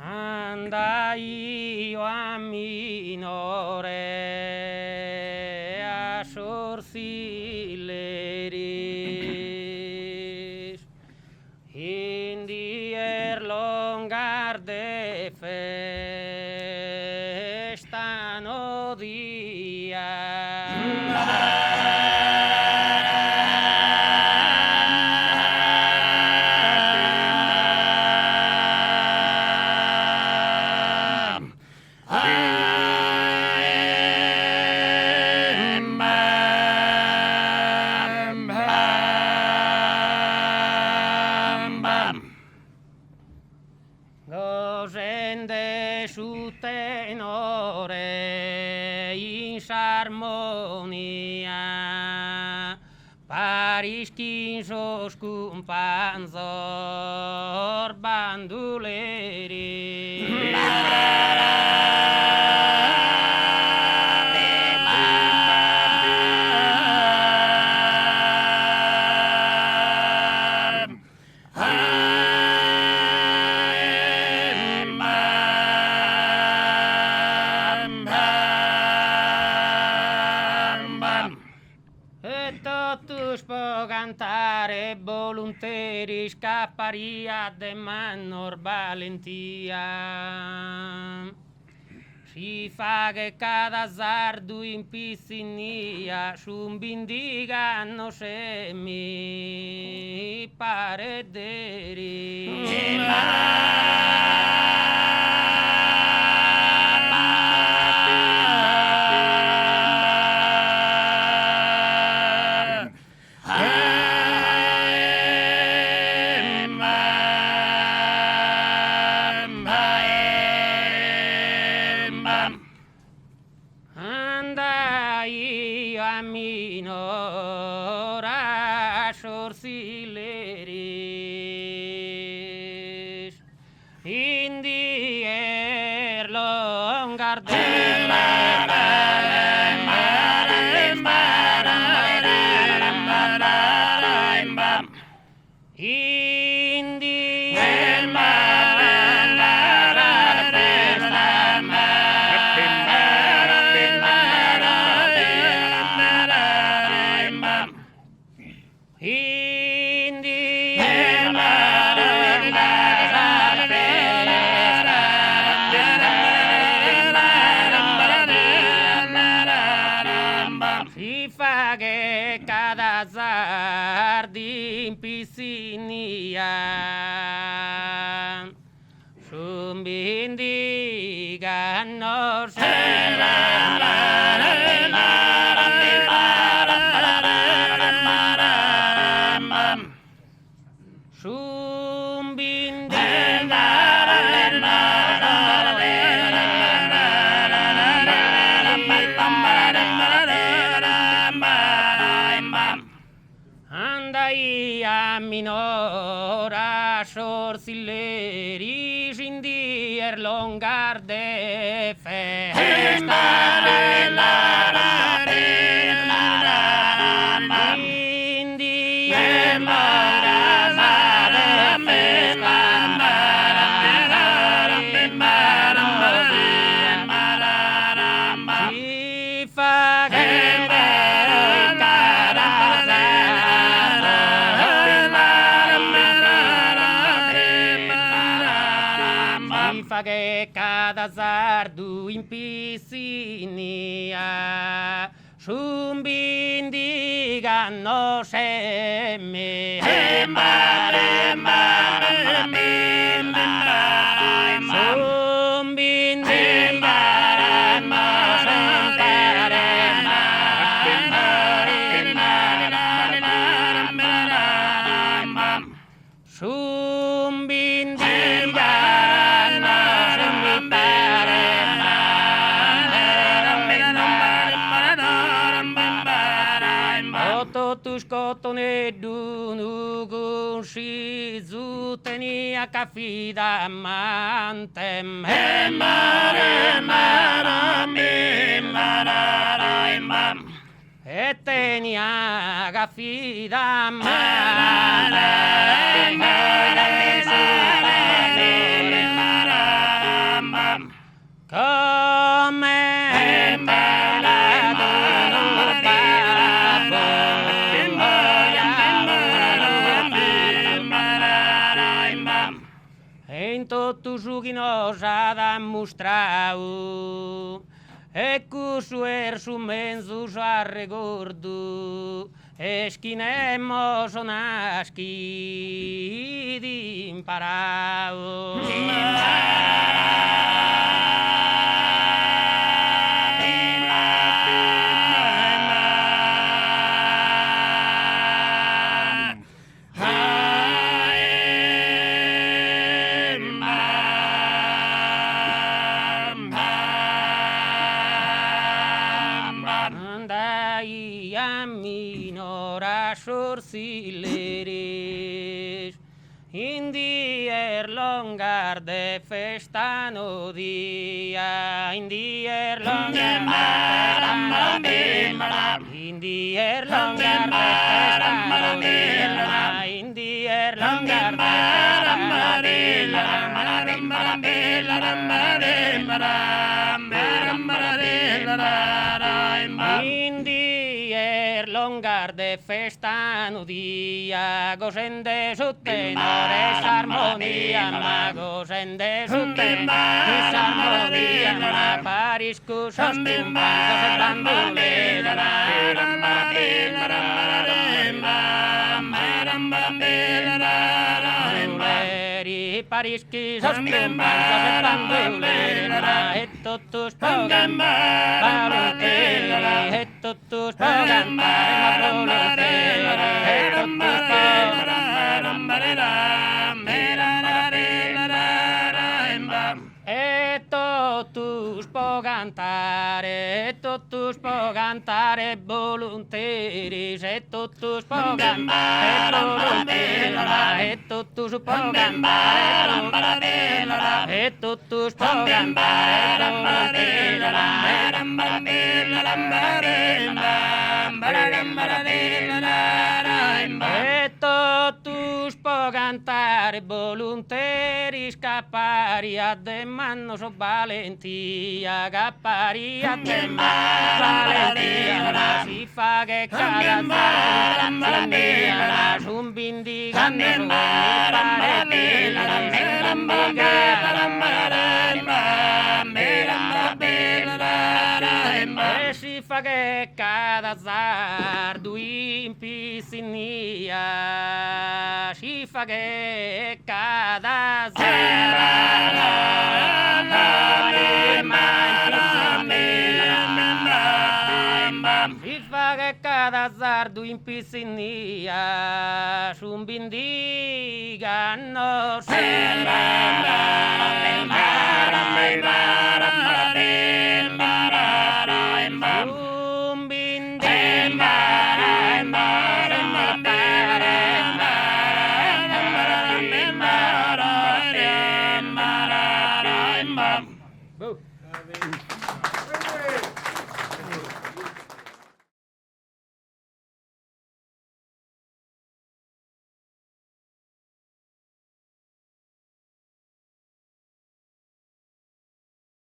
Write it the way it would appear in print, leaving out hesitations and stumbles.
Andai io a minore a Sorsileris in dier longarde festa no dia. Gosende su tenore in s'armonia pariskin soscun panzor banduleri. E totus po cantare volunteri scapparia de manor valentia. Si fa che cada sardu in piscinia s'umbindiga no se mi parederi. Andai a minora Sorsileris in dier si fa che cada sardi in piscinia s'umbindiga no andai a minora Sorsileris in dier longarde festa in dier si fa che cada sardu in piscinia s'umbindiga no se me totus cotone dunugun si zutenia cafida mantem etenia cafida mantem em todos os que nós já dá mostrado, é que o suerço menso já regordo, esquinemos o nasci de imparado. Andai a minora sorsileres, in dier longar de festa no dia, in dier longar de festa no dia, in dier longar de festa no dia, in dier longar de festa no dia. Indier longar de festa no dia, gocen de su tenores armonía, ma gocen de su tenores armonía, ma pariscus ostimbanzos et bandolera. Parisquis ostimbanzos et bandolera, et totus pogantari valenteri, et totus pogantari volenteri, et totus et totus pogantare volunteris, et totus pogantare volunteris, et totus pogantare volunteris, et totus pogantare et totus pogantare volunteris, caparia de manos o valentia, caparia de manos valentia, si fa che cada zaranzia, un bindigante su e si fa che cada zardo in piscinia, si fa che cada zardo si fa che cada zardo in piscinia, un bindigano